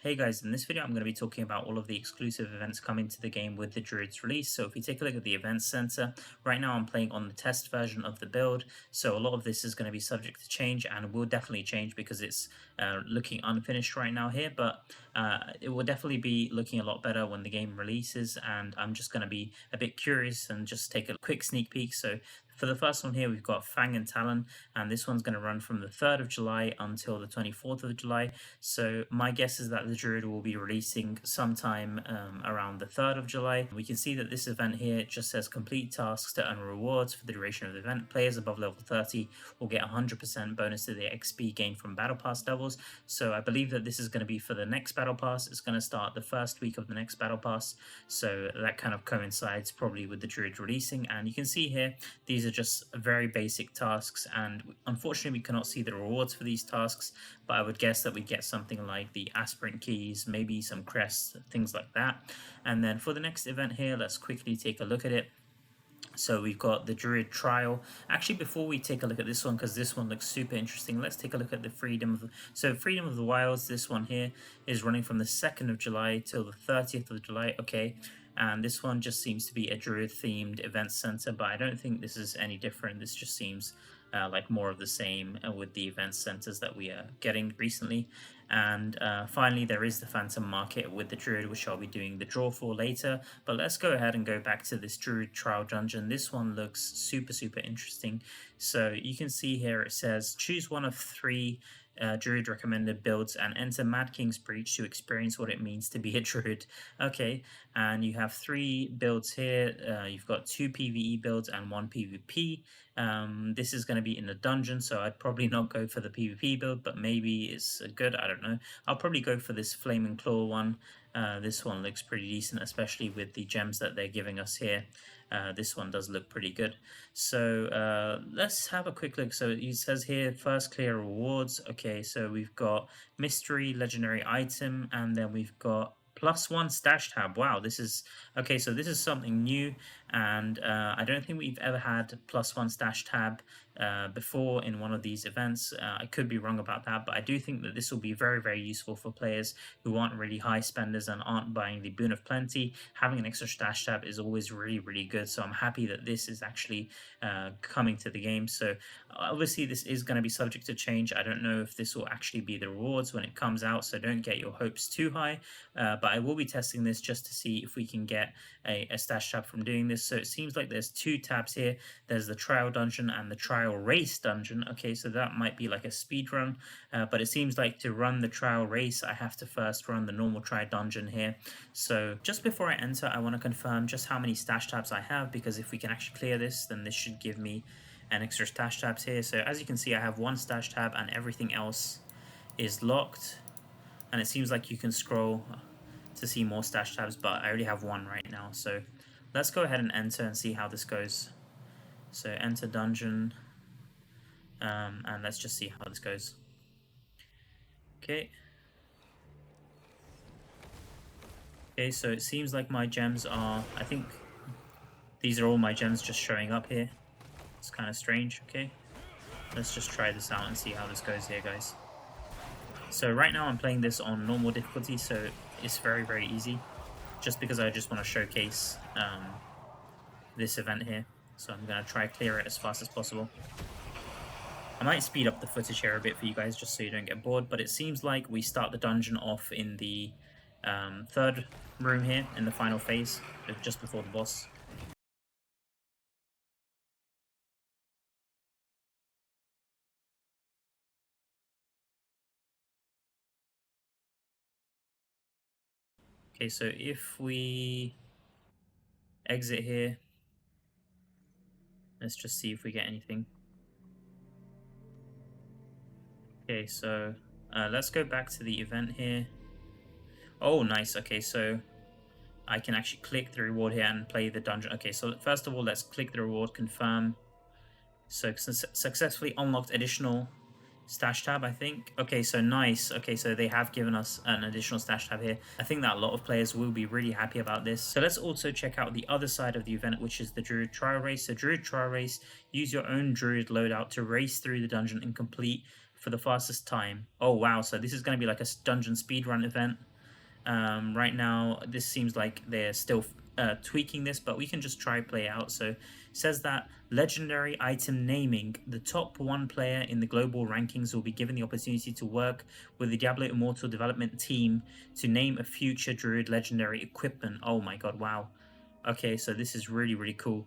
Hey guys, in this video I'm going to be talking about all of the exclusive events coming to the game with the Druid's release. So if we take a look at the events center, right now I'm playing on the test version of the build, so a lot of this is going to be subject to change and will definitely change because it's looking unfinished right now here, but it will definitely be looking a lot better when the game releases, and I'm just going to be a bit curious and just take a quick sneak peek. So for the first one here, we've got Fang Talon, and this one's going to run from the 3rd of July until the 24th of July. So my guess is that the Druid will be releasing sometime around the 3rd of July. We can see that this event here just says complete tasks to earn rewards for the duration of the event. Players above level 30 will get 100% bonus to the XP gained from Battle Pass levels. So I believe that this is going to be for the next Battle Pass. It's going to start the first week of the next Battle Pass. So that kind of coincides probably with the Druid releasing. And you can see here, these are just very basic tasks. And unfortunately, we cannot see the rewards for these tasks, but I would guess that we get something like the aspirant keys, maybe some crests, things like that. And then for the next event here, let's quickly take a look at it. So we've got the Druid trial. Actually, before we take a look at this one, because this one looks super interesting, let's take a look at the Freedom of the Wilds. This one here is running from the 2nd of July till the 30th of July. Okay. And this one just seems to be a Druid themed event center, but I don't think this is any different. This just seems like more of the same with the event centers that we are getting recently. And finally, there is the Phantom Market with the Druid, which I'll be doing the draw for later. But let's go ahead and go back to this Druid trial dungeon. This one looks super interesting. So you can see here it says choose one of 3 Druid recommended builds and enter Mad King's Breach to experience what it means to be a Druid. Okay, and you have 3 builds here. You've got 2 PvE builds and 1 PvP. This is going to be in the dungeon, so I'd probably not go for the PvP build, but maybe it's good. I don't know. I'll probably go for this Flaming Claw one. This one looks pretty decent, especially with the gems that they're giving us here. This one does look pretty good. So let's have a quick look. So it says here, first clear rewards. Okay, so we've got mystery, legendary item, and then we've got +1 stash tab. Wow, this is okay. So this is something new, and I don't think we've ever had +1 stash tab before in one of these events. I could be wrong about that, but I do think that this will be very useful for players who aren't really high spenders and aren't buying the Boon of Plenty. Having an extra stash tab is always really good, so I'm happy that this is actually coming to the game. So obviously this is going to be subject to change. I don't know if this will actually be the rewards when it comes out, so don't get your hopes too high, but I will be testing this just to see if we can get a stash tab from doing this. So it seems like there's 2 tabs here. There's the trial dungeon and the trial race dungeon. Okay, so that might be like a speed run, but it seems like to run the trial race I have to first run the normal trial dungeon here. So just before I enter, I want to confirm just how many stash tabs I have, because if we can actually clear this, then this should give me an extra stash tabs here. So as you can see, I have 1 stash tab and everything else is locked, and it seems like you can scroll to see more stash tabs, but I already have 1 right now. So let's go ahead and enter and see how this goes. So enter dungeon, and let's just see how this goes. Okay, so it seems like my gems are, I think these are all my gems just showing up here. It's kind of strange. Okay, let's just try this out and see how this goes here, guys. So right now I'm playing this on normal difficulty, so it's very easy, just because I just want to showcase this event here. So I'm going to try clear it as fast as possible. I might speed up the footage here a bit for you guys just so you don't get bored, but it seems like we start the dungeon off in the 3rd room here in the final phase, just before the boss. Okay, so if we exit here, let's just see if we get anything. Okay, so let's go back to the event here. Oh, nice. Okay, so I can actually click the reward here and play the dungeon. Okay, so first of all, let's click the reward, confirm. So successfully unlocked additional stash tab, I think. Okay, so nice. Okay, so they have given us an additional stash tab here. I think that a lot of players will be really happy about this. So let's also check out the other side of the event, which is the Druid trial race. So Druid trial race, use your own Druid loadout to race through the dungeon and complete for the fastest time. Oh wow, so this is going to be like a dungeon speedrun event. Right now, this seems like they're still tweaking this, but we can just try play out. So it says that legendary item naming: the top one player in the global rankings will be given the opportunity to work with the Diablo Immortal development team to name a future Druid legendary equipment. Oh my god, wow. Okay, so this is really, really cool.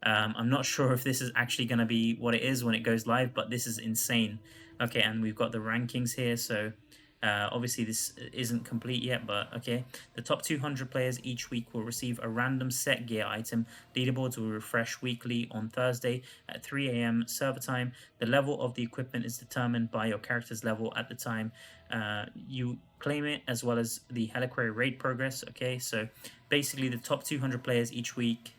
I'm not sure if this is actually going to be what it is when it goes live, but this is insane. Okay, and we've got the rankings here, so obviously this isn't complete yet, but okay. The top 200 players each week will receive a random set gear item. Leaderboards will refresh weekly on Thursday at 3 a.m. server time. The level of the equipment is determined by your character's level at the time you claim it, as well as the Heliquary raid progress. Okay, so basically the top 200 players each week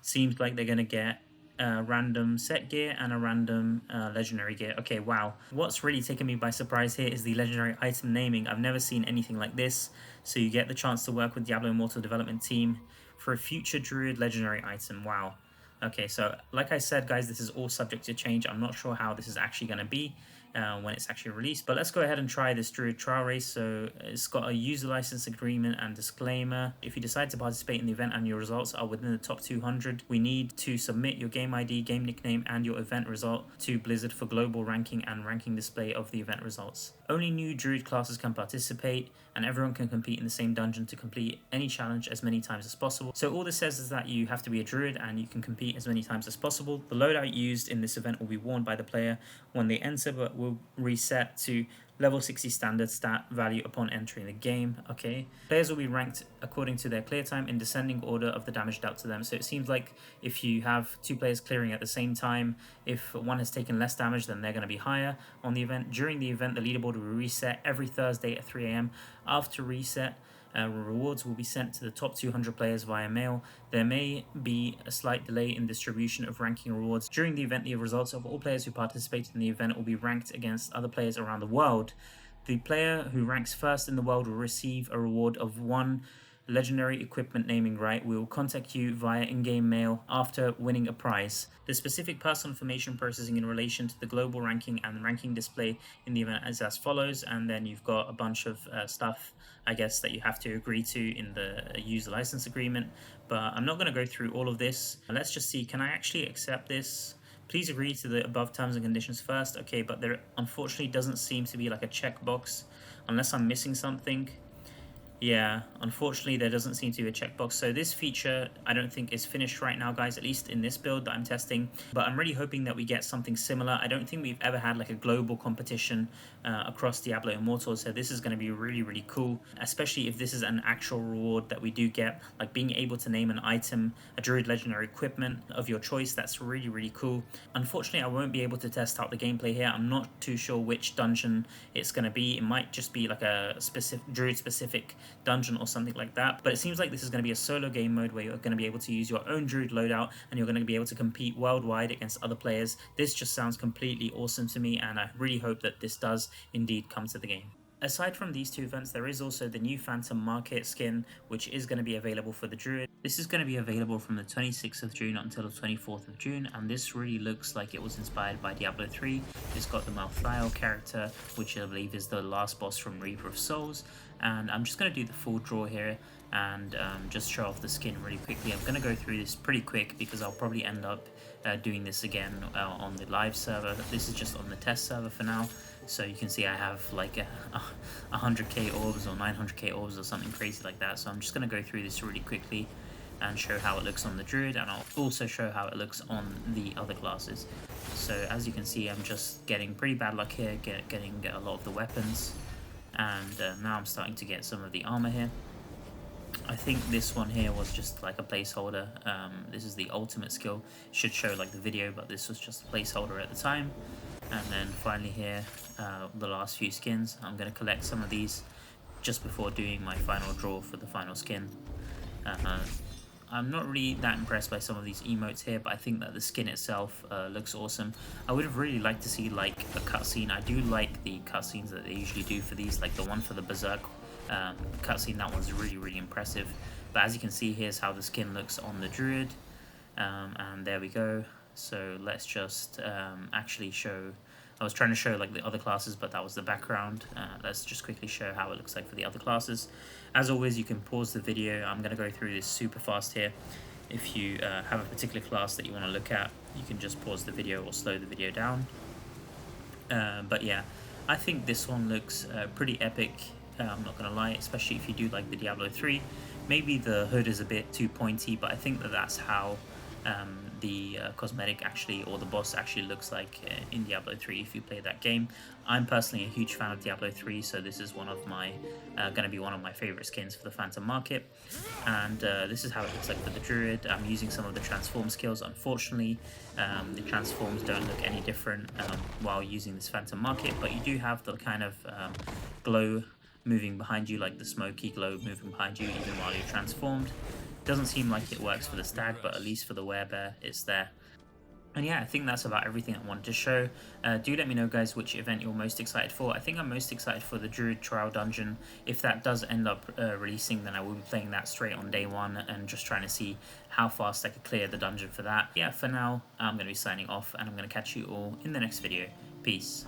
seems like they're going to get a random set gear and a random legendary gear. Okay, wow. What's really taken me by surprise here is the legendary item naming. I've never seen anything like this. So you get the chance to work with Diablo Immortal development team for a future Druid legendary item. Wow. Okay, so like I said, guys, this is all subject to change. I'm not sure how this is actually going to be when it's actually released, but let's go ahead and try this Druid trial race. So it's got a user license agreement and disclaimer. If you decide to participate in the event and your results are within the top 200, we need to submit your game ID, game nickname, and your event result to Blizzard for global ranking and ranking display of the event results. Only new Druid classes can participate, and everyone can compete in the same dungeon to complete any challenge as many times as possible. So all this says is that you have to be a Druid and you can compete as many times as possible. The loadout used in this event will be worn by the player when they enter, but will reset to level 60 standard stat value upon entering the game. Okay, players will be ranked according to their clear time in descending order of the damage dealt to them. So it seems like if you have two players clearing at the same time, if one has taken less damage, then they're going to be higher on the event. During the event, the leaderboard will reset every Thursday at 3 a.m. After reset, rewards will be sent to the top 200 players via mail. There may be a slight delay in distribution of ranking rewards. During the event, the results of all players who participated in the event will be ranked against other players around the world. The player who ranks first in the world will receive a reward of 1 legendary equipment naming right. We will contact you via in-game mail after winning a prize. The specific personal information processing in relation to the global ranking and ranking display in the event is as follows, and then you've got a bunch of stuff, I guess, that you have to agree to in the user license agreement, but I'm not going to go through all of this. Let's just see, can I actually accept this? Please agree to the above terms and conditions first. Okay, but there unfortunately doesn't seem to be like a checkbox, unless I'm missing something. Yeah, unfortunately there doesn't seem to be a checkbox. So this feature I don't think is finished right now, guys, at least in this build that I'm testing, but I'm really hoping that we get something similar. I don't think we've ever had like a global competition across Diablo Immortal, so this is going to be really, really cool, especially if this is an actual reward that we do get, like being able to name an item, a Druid legendary equipment of your choice. That's really, really cool. Unfortunately, I won't be able to test out the gameplay here. I'm not too sure which dungeon it's going to be. It might just be like a specific Druid specific dungeon or something like that, but it seems like this is going to be a solo game mode where you're going to be able to use your own Druid loadout and you're going to be able to compete worldwide against other players. This just sounds completely awesome to me, and I really hope that this does indeed come to the game. Aside from these two events, there is also the new Phantom Market skin, which is going to be available for the Druid. This is going to be available from the 26th of June until the 24th of June, and this really looks like it was inspired by Diablo 3. It's got the Malthael character, which I believe is the last boss from Reaper of Souls, and I'm just going to do the full draw here and just show off the skin really quickly. I'm going to go through this pretty quick because I'll probably end up doing this again on the live server. This is just on the test server for now. So you can see I have like 100k orbs or 900k orbs or something crazy like that. So I'm just going to go through this really quickly and show how it looks on the Druid, and I'll also show how it looks on the other classes. So as you can see, I'm just getting pretty bad luck here, getting a lot of the weapons, and now I'm starting to get some of the armor here. I think this one here was just like a placeholder. This is the ultimate skill. Should show like the video, but this was just a placeholder at the time. And then finally here, the last few skins. I'm going to collect some of these just before doing my final draw for the final skin. I'm not really that impressed by some of these emotes here, but I think that the skin itself looks awesome. I would have really liked to see like a cutscene. I do like the cutscenes that they usually do for these, like the one for the Berserk cutscene. That one's really, really impressive. But as you can see, here's how the skin looks on the Druid, and there we go. So let's just actually show I was trying to show like the other classes, but that was the background. Let's just quickly show how it looks like for the other classes. As always, you can pause the video. I'm going to go through this super fast here. If you have a particular class that you want to look at, you can just pause the video or slow the video down. But yeah, I think this one looks pretty epic. I'm not going to lie, especially if you do like the Diablo 3. Maybe the hood is a bit too pointy, but I think that that's how the cosmetic actually, or the boss actually looks like in Diablo 3 if you play that game. I'm personally a huge fan of Diablo 3, so this is one of my going to be one of my favorite skins for the Phantom Market. And this is how it looks like for the Druid. I'm using some of the transform skills. Unfortunately, the transforms don't look any different while using this Phantom Market, but you do have the kind of glow moving behind you, like the smoky glow moving behind you even while you're transformed. Doesn't seem like it works for the stag, but at least for the werebear it's there. And yeah, I think that's about everything I wanted to show. Do let me know, guys, which event you're most excited for. I think I'm most excited for the Druid Trial Dungeon. If that does end up releasing, then I will be playing that straight on day one and just trying to see how fast I could clear the dungeon for that. Yeah, for now, I'm going to be signing off, and I'm going to catch you all in the next video. Peace.